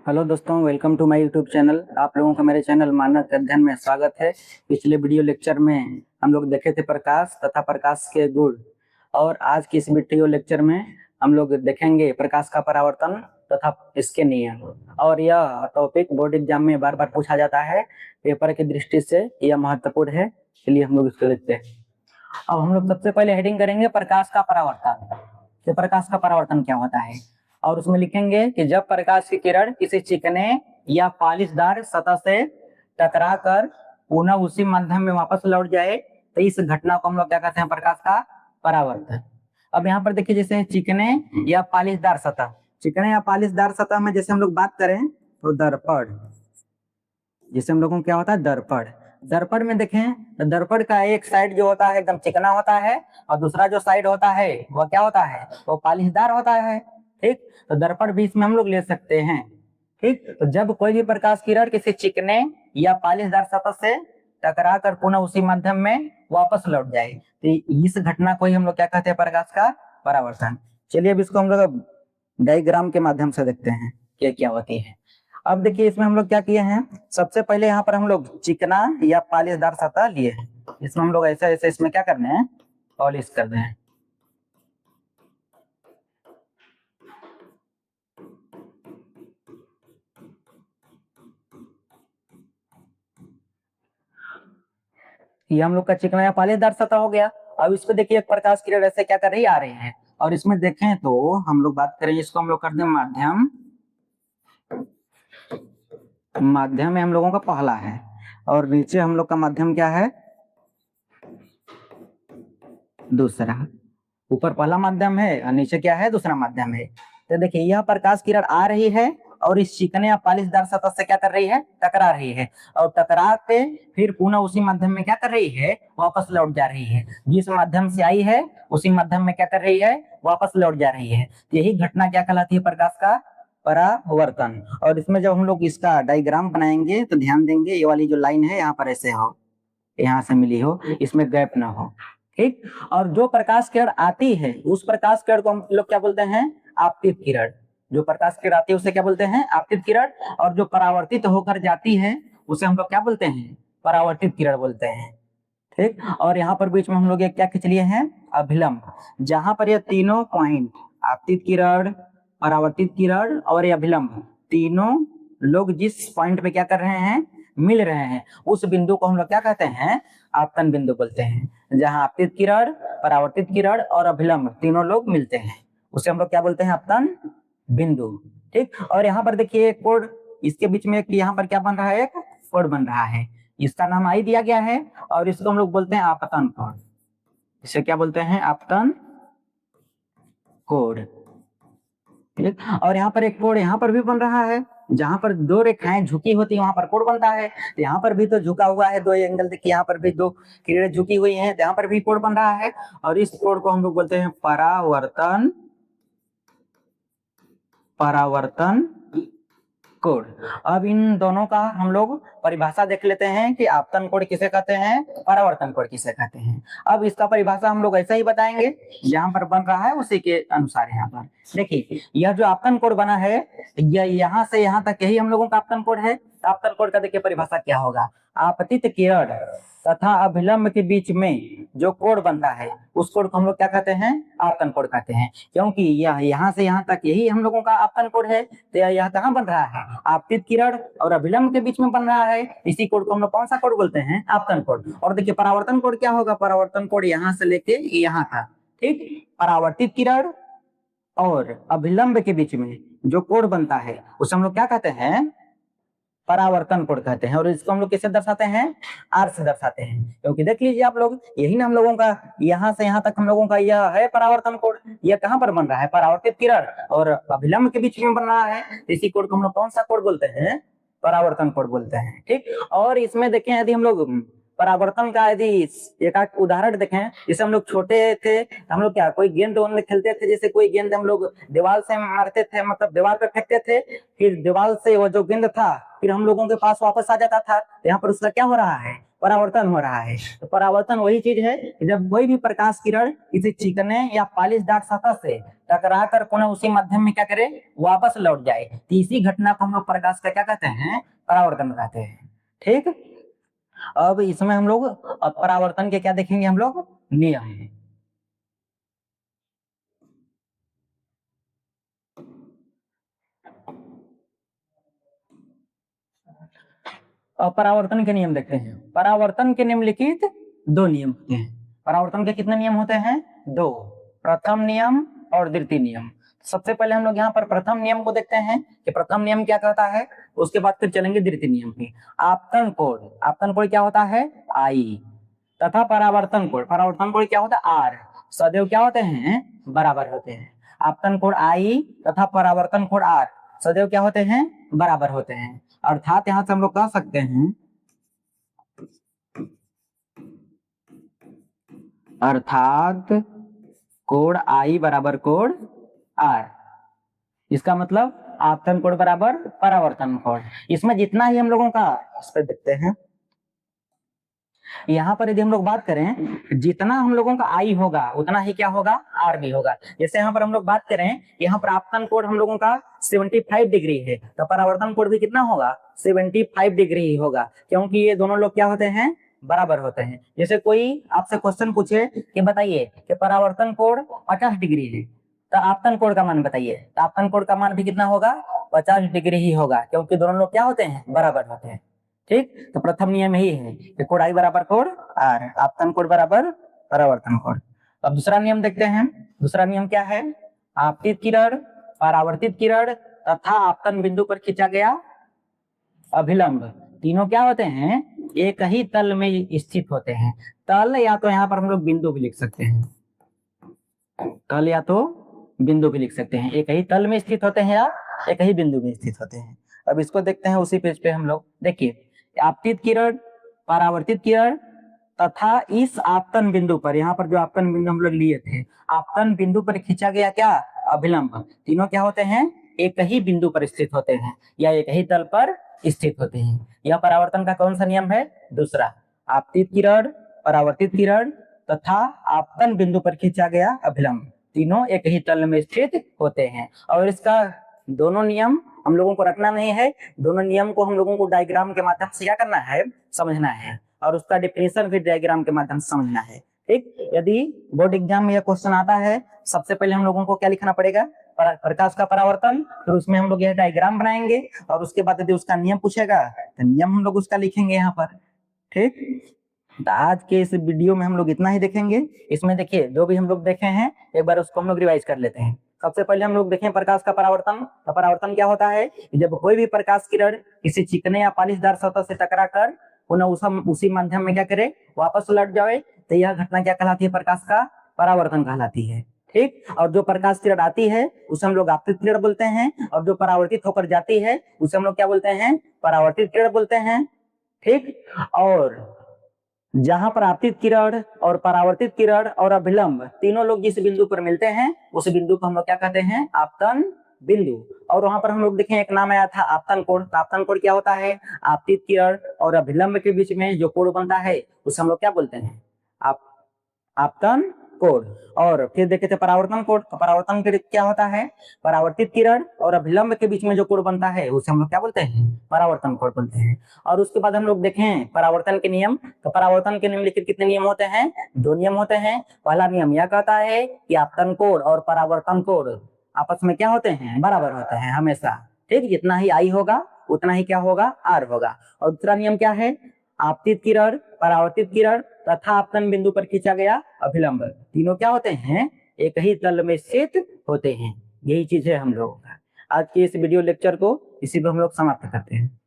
Hello दोस्तों, welcome to my YouTube channel. आप लोगों का मेरे चैनल मानक अध्ययन में स्वागत है। पिछले वीडियो लेक्चर में हम लोग देखे थे प्रकाश तथा प्रकाश के गुण, और आज की इस वीडियो लेक्चर में हम लोग देखेंगे प्रकाश का परावर्तन तथा इसके नियम। और यह टॉपिक बोर्ड एग्जाम में बार बार पूछा जाता है, पेपर की दृष्टि से यह महत्वपूर्ण है, इसलिए हम लोग इसको देखते हैं। अब हम लोग सबसे पहले हेडिंग करेंगे प्रकाश का परावर्तन। तो प्रकाश का परावर्तन क्या होता है, और उसमें लिखेंगे कि जब प्रकाश की किरण किसी चिकने या पॉलिशदार सतह से टकराकर पुनः उसी माध्यम में वापस लौट जाए, तो इस घटना को हम लोग क्या कहते हैं, प्रकाश का परावर्तन। अब यहाँ पर देखिए, जैसे चिकने या पॉलिशदार सतह, चिकने या पॉलिशदार सतह में जैसे हम लोग बात करें तो दर्पण, जिसे हम लोगों को क्या होता है, दर्पण। दर्पण में देखें तो दर्पण का एक साइड जो होता है एकदम चिकना होता है, और दूसरा जो साइड होता है वो क्या होता है, वो पॉलिशदार होता है। ठीक, तो दर्पण भी इसमें हम लोग ले सकते हैं। ठीक, तो जब कोई भी प्रकाश किरण किसी चिकने या पॉलिशदार सतह से टकरा कर पुनः उसी माध्यम में वापस लौट जाए, तो इस घटना को ही हम लोग क्या कहते हैं, प्रकाश का परावर्तन। चलिए अब इसको हम लोग डायग्राम के माध्यम से देखते हैं क्या क्या होती है। अब देखिए, इसमें हम लोग क्या किए हैं, सबसे पहले यहाँ पर हम लोग चिकना या पॉलिशदार सतह लिए हैं। इसमें हम लोग ऐसे ऐसे इसमें क्या करने हैं, पॉलिश कर दें। ये हम लोग का चिकना या पॉलिशदार सतह हो गया। अब इस पे देखिए, एक प्रकाश किरण ऐसे क्या कर रही आ रही है, और इसमें देखें तो हम लोग बात करें, इसको हम लोग कर दें माध्यम। माध्यम में हम लोगों का पहला है, और नीचे हम लोग का माध्यम क्या है, दूसरा। ऊपर पहला माध्यम है और नीचे क्या है, दूसरा माध्यम है। तो देखिए, यह प्रकाश किरण आ रही है और इस चिकने या पॉलिशदार सतह से क्या कर रही है, टकरा रही है, और टकरा के फिर पुनः उसी माध्यम में क्या कर रही है, वापस लौट जा रही है। जिस माध्यम से आई है उसी माध्यम में क्या कर रही है, वापस लौट जा रही है। यही घटना क्या कहलाती है, प्रकाश का परावर्तन। और इसमें जब हम लोग इसका डायग्राम बनाएंगे तो ध्यान देंगे, ये वाली जो लाइन है यहाँ पर ऐसे हो, यहाँ से मिली हो, इसमें गैप ना हो। ठीक, और जो प्रकाश किरण आती है उस प्रकाश किरण को हम लोग क्या बोलते हैं, आपतित किरण। जो प्रकाश किरण आती है उसे क्या बोलते हैं, आपतित किरण। और जो परावर्तित होकर जाती है उसे हम लोग क्या बोलते हैं, परावर्तित किरण बोलते हैं। ठीक, और यहाँ पर बीच में हम लोग एक क्या खींच लिए हैं, अभिलंब। जहां पर ये तीनों पॉइंट, आपतित किरण, परावर्तित किरण और ये अभिलंब, तीनों लोग जिस पॉइंट पे क्या कर रहे हैं, मिल रहे हैं, उस बिंदु को हम लोग क्या कहते हैं, आपतन बिंदु बोलते हैं। जहां आपतित किरण, परावर्तित किरण और अभिलंब तीनों लोग मिलते हैं, उसे हम लोग क्या बोलते हैं, आपतन बिंदु। ठीक, और यहाँ पर देखिए एक कोड, इसके बीच में एक यहाँ पर क्या बन रहा है, एक कोड बन रहा है, इसका नाम आई दिया गया है, और इसको हम लोग बोलते हैं आपतन कोड। इसे क्या बोलते हैं, आपतन कोड। ठीक, और यहाँ पर एक कोड यहाँ पर भी बन रहा है, जहां पर दो रेखाएं झुकी होती है वहां पर कोड बनता है। तो यहाँ पर भी तो झुका हुआ है, दो एंगल देखिए, यहाँ पर भी दो किरणें झुकी हुई हैं, तो यहाँ पर भी कोड बन रहा है, और इस कोड को हम लोग बोलते हैं परावर्तन, परावर्तन कोड। अब इन दोनों का हम लोग परिभाषा देख लेते हैं कि आपतन कोड किसे कहते हैं, परावर्तन कोड किसे कहते हैं। अब इसका परिभाषा हम लोग ऐसा ही बताएंगे, यहाँ पर बन रहा है उसी के अनुसार। यहाँ पर देखिए, यह जो आपतन कोड बना है, यह यहाँ से यहाँ तक यही हम लोगों का आपतन कोड है। आपतन कोड का देखिए परिभाषा क्या होगा, आपतित किरण तथा अभिलंब के बीच में जो कोड बनता है उस कोड को हम लोग क्या कहते हैं, आपतन कोड कहते हैं। क्योंकि यह यहाँ से यहाँ तक यही हम लोगों का आपतन कोड है, तो यह कहाँ बन रहा है, आपतित किरण और अभिलंब के बीच में बन रहा है। इसी कोड को हम लोग कौन सा कोड बोलते हैं, आपतन कोड। और देखिए परावर्तन कोड क्या होगा, परावर्तन कोड यहाँ से लेके यहाँ था। ठीक, परावर्तित किरण और अभिलंब के बीच में जो कोड बनता है उसे हम लोग क्या कहते हैं, परावर्तन कोड कहते हैं। और इसको हम लोग कैसे दर्शाते हैं, आर से दर्शाते हैं। क्योंकि देख लीजिए आप लोग, यही ना हम लोगों का यहाँ से यहाँ तक हम लोगों का यह है परावर्तन कोड। यह कहाँ पर बन रहा है, परावर्तित किरण और अभिलंब के बीच में बन रहा है। इसी कोड को हम लोग कौन सा कोड बोलते हैं, परावर्तन कोड बोलते हैं। ठीक, और इसमें देखें, यदि हम लोग परावर्तन का यदि एक उदाहरण देखें, जैसे हम लोग छोटे थे, हम लोग क्या कोई गेंद खेलते थे, जैसे कोई गेंद हम लोग दीवार से मारते थे, मतलब दीवार पे फेंकते थे, फिर दीवार से वो जो गेंद था फिर हम लोगों के पास वापस आ जाता था। यहाँ पर उसका क्या हो रहा है, परावर्तन हो रहा है। तो परावर्तन वही चीज है कि जब कोई भी प्रकाश किरण किसी चिकने या पॉलिशदार सतह से टकरा कर पुनः उसी माध्यम में क्या करे, वापस लौट जाए, तो इसी घटना को हम लोग प्रकाश का क्या कहते हैं, परावर्तन कहते हैं। ठीक, अब इसमें हम लोग परावर्तन के क्या देखेंगे, हम लोग नियम। परावर्तन के नियम देखते हैं। परावर्तन के निम्नलिखित दो नियम होते हैं। परावर्तन के कितने नियम होते हैं, दो, प्रथम नियम और द्वितीय नियम। सबसे पहले हम लोग यहाँ पर प्रथम नियम को देखते हैं कि प्रथम नियम क्या कहता है, उसके बाद फिर चलेंगे द्वितीय नियम की। आपतन कोण, आपतन कोण क्या होता है, आई, तथा परावर्तन कोण, परावर्तन कोण क्या होता है, आर, सदैव क्या होते हैं, बराबर होते हैं। आपतन कोण आई तथा परावर्तन कोण आर सदैव क्या होते हैं, बराबर होते हैं। अर्थात यहां से हम लोग कह सकते हैं, अर्थात कोण आई बराबर कोण आर, इसका मतलब आपतन कोण बराबर परावर्तन कोण। इसमें जितना ही हम लोगों का, इस पर देखते हैं, यहाँ पर यदि हम लोग बात करें, जितना हम लोगों का आई होगा उतना ही क्या होगा, आर भी होगा। जैसे यहाँ पर हम लोग बात करें, यहाँ पर आपतन कोण हम लोगों का 75 डिग्री है, तो परावर्तन कोण भी कितना होगा, 75 डिग्री ही होगा, क्योंकि ये दोनों लोग क्या होते हैं, बराबर होते हैं। जैसे कोई आपसे क्वेश्चन पूछे कि बताइए कि परावर्तन कोण 50 डिग्री है, तो आपतन कोण का मान बताइए, तो आपतन कोण का मान भी कितना होगा, 50 डिग्री ही होगा, क्योंकि दोनों लोग क्या होते हैं, बराबर होते हैं। ठीक, तो प्रथम नियम यही है कि कोण आई बराबर कोण आर, आपतन कोण बराबर परावर्तन कोण। अब दूसरा नियम देखते हैं। दूसरा नियम क्या है, आपतित किरण, परावर्तित किरण तथा आपतन बिंदु पर खींचा गया अभिलंब, तीनों क्या होते हैं, एक ही तल में स्थित होते हैं। तल या तो यहाँ पर हम लोग बिंदु भी लिख सकते हैं, तल या तो बिंदु भी लिख सकते हैं, एक ही तल में स्थित होते हैं या एक ही बिंदु में स्थित होते हैं। अब इसको देखते हैं उसी पेज पे हम लोग। देखिए, आपतित किरण, परावर्तित किरण तथा इस आपतन बिंदु पर, यहाँ पर जो आपतन बिंदु हम लोग लिए थे, आपतन बिंदु पर खींचा गया क्या, अभिलंब, तीनों क्या होते हैं, एक ही बिंदु पर स्थित होते हैं या एक ही तल पर स्थित होते हैं। यह परावर्तन का कौन सा नियम है, दूसरा। आपतित किरण, परावर्तित किरण तथा आपतन बिंदु पर खींचा गया अभिलंब, तीनों एक ही तल में स्थित होते हैं। और इसका दोनों नियम हम लोगों को रखना नहीं है, दोनों नियम को हम लोगों को डायग्राम के माध्यम से क्या करना है, समझना है, और उसका डिफिनेशन भी डायग्राम के माध्यम से समझना है। ठीक, यदि बोर्ड एग्जाम में यह क्वेश्चन आता है, सबसे पहले हम लोगों को क्या लिखना पड़ेगा, प्रकाश का परावर्तन, फिर उसमें हम लोग यह डायग्राम बनाएंगे, और उसके बाद यदि उसका नियम पूछेगा तो नियम हम लोग उसका लिखेंगे यहाँ पर। ठीक, तो आज के इस वीडियो में हम लोग इतना ही देखेंगे। इसमें देखिए, जो भी हम लोग देखे हैं एक बार उसको हम लोग रिवाइज कर लेते हैं। सबसे पहले हम लोग देखें प्रकाश का परावर्तन। तो परावर्तन क्या होता है, जब कोई भी प्रकाश किरण किसी चिकने या पॉलिशदार सतह से टकरा कर पुनः उसी माध्यम में क्या करे, वापस लौट जाए, तो यह घटना क्या कहलाती है, प्रकाश का परावर्तन कहलाती है। ठीक, और जो प्रकाश किरण आती है उसे हम लोग आपतित किरण बोलते हैं, और जो परावर्तित होकर जाती है उसे हम लोग क्या बोलते हैं, परावर्तित किरण बोलते हैं। ठीक, और जहां पर आपतित किरण और परावर्तित किरण और अभिलंब तीनों लोग जिस बिंदु पर मिलते हैं उस बिंदु को हम लोग क्या कहते हैं, आपतन बिंदु। और वहां पर हम लोग देखें एक नाम आया था आपतन कोण। आपतन कोण क्या होता है, आपतित किरण और अभिलंब के बीच में जो कोण बनता है उसे हम लोग क्या बोलते हैं, आप आपतन कोण। और फिर देखे थे परावर्तन कोण। तो परावर्तन कोण क्या होता है, परावर्तित किरण और अभिलंब के बीच में जो कोण बनता है उसे हम लोग क्या बोलते हैं, परावर्तन कोण बोलते हैं। और उसके बाद हम लोग देखें परावर्तन के नियम। तो परावर्तन के निम्नलिखित कितने नियम होते हैं, दो नियम होते हैं। पहला नियम यह कहता है कि आपतन कोण और परावर्तन कोण आपस में क्या होते हैं, बराबर होते हैं हमेशा। ठीक, जितना ही आई होगा उतना ही क्या होगा, आर होगा। और दूसरा नियम क्या है, आपतित किरण, परावर्तित किरण तथा आपतन बिंदु पर खींचा गया अभिलंब, तीनों क्या होते हैं, एक ही तल में स्थित होते हैं। यही चीज है हम लोगों का। आज के इस वीडियो लेक्चर को इसी को हम लोग समाप्त करते हैं।